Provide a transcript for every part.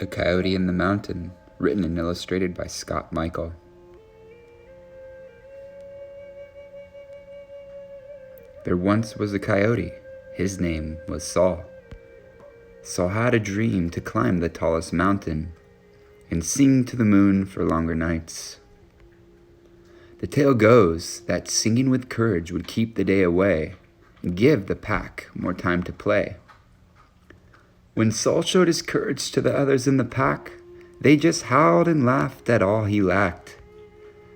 The Coyote in the Mountain, written and illustrated by Scott Michael. There once was a coyote. His name was Saul. Saul had a dream to climb the tallest mountain and sing to the moon for longer nights. The tale goes that singing with courage would keep the day away and give the pack more time to play. When Saul showed his courage to the others in the pack, they just howled and laughed at all he lacked.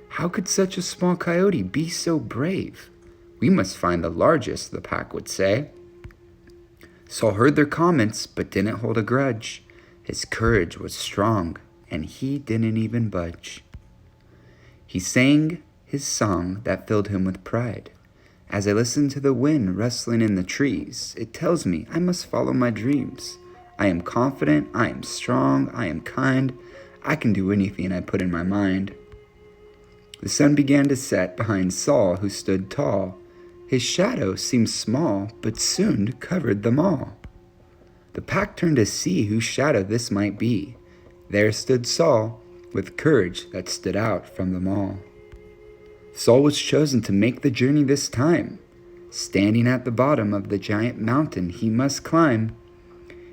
How could such a small coyote be so brave? We must find the largest, the pack would say. Saul heard their comments, but didn't hold a grudge. His courage was strong, and he didn't even budge. He sang his song that filled him with pride. As I listen to the wind rustling in the trees, it tells me I must follow my dreams. I am confident, I am strong, I am kind. I can do anything I put in my mind. The sun began to set behind Saul, who stood tall. His shadow seemed small, but soon covered them all. The pack turned to see whose shadow this might be. There stood Saul, with courage that stood out from them all. Saul was chosen to make the journey this time. Standing at the bottom of the giant mountain he must climb,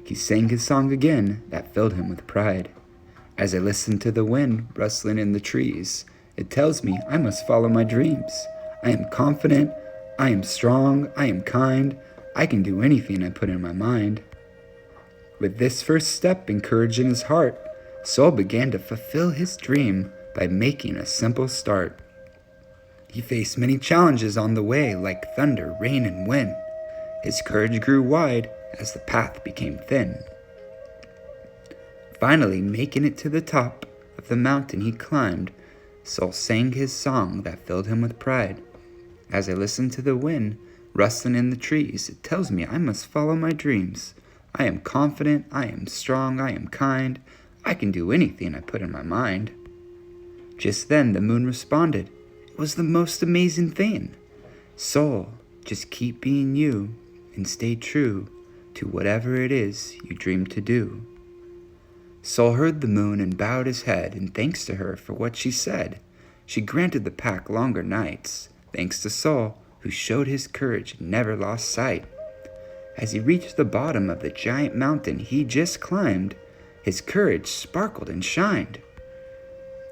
he sang his song again that filled him with pride. As I listen to the wind rustling in the trees, it tells me I must follow my dreams. I am confident, I am strong, I am kind. I can do anything I put in my mind. With this first step encouraging his heart, Saul began to fulfill his dream by making a simple start. He faced many challenges on the way, like thunder, rain, and wind. His courage grew wide as the path became thin. Finally, making it to the top of the mountain he climbed, Saul sang his song that filled him with pride. As I listen to the wind rustling in the trees, it tells me I must follow my dreams. I am confident, I am strong, I am kind. I can do anything I put in my mind. Just then the moon responded. It was the most amazing thing. Saul, just keep being you and stay true to whatever it is you dream to do. Saul heard the moon and bowed his head in thanks to her for what she said. She granted the pack longer nights, thanks to Saul, who showed his courage and never lost sight. As he reached the bottom of the giant mountain he just climbed, his courage sparkled and shined.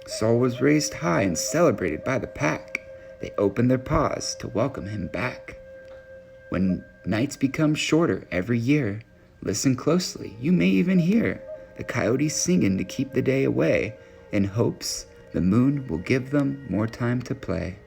Saul was raised high and celebrated by the pack. They opened their paws to welcome him back. When nights become shorter every year, listen closely, you may even hear the coyotes singing to keep the day away, in hopes the moon will give them more time to play.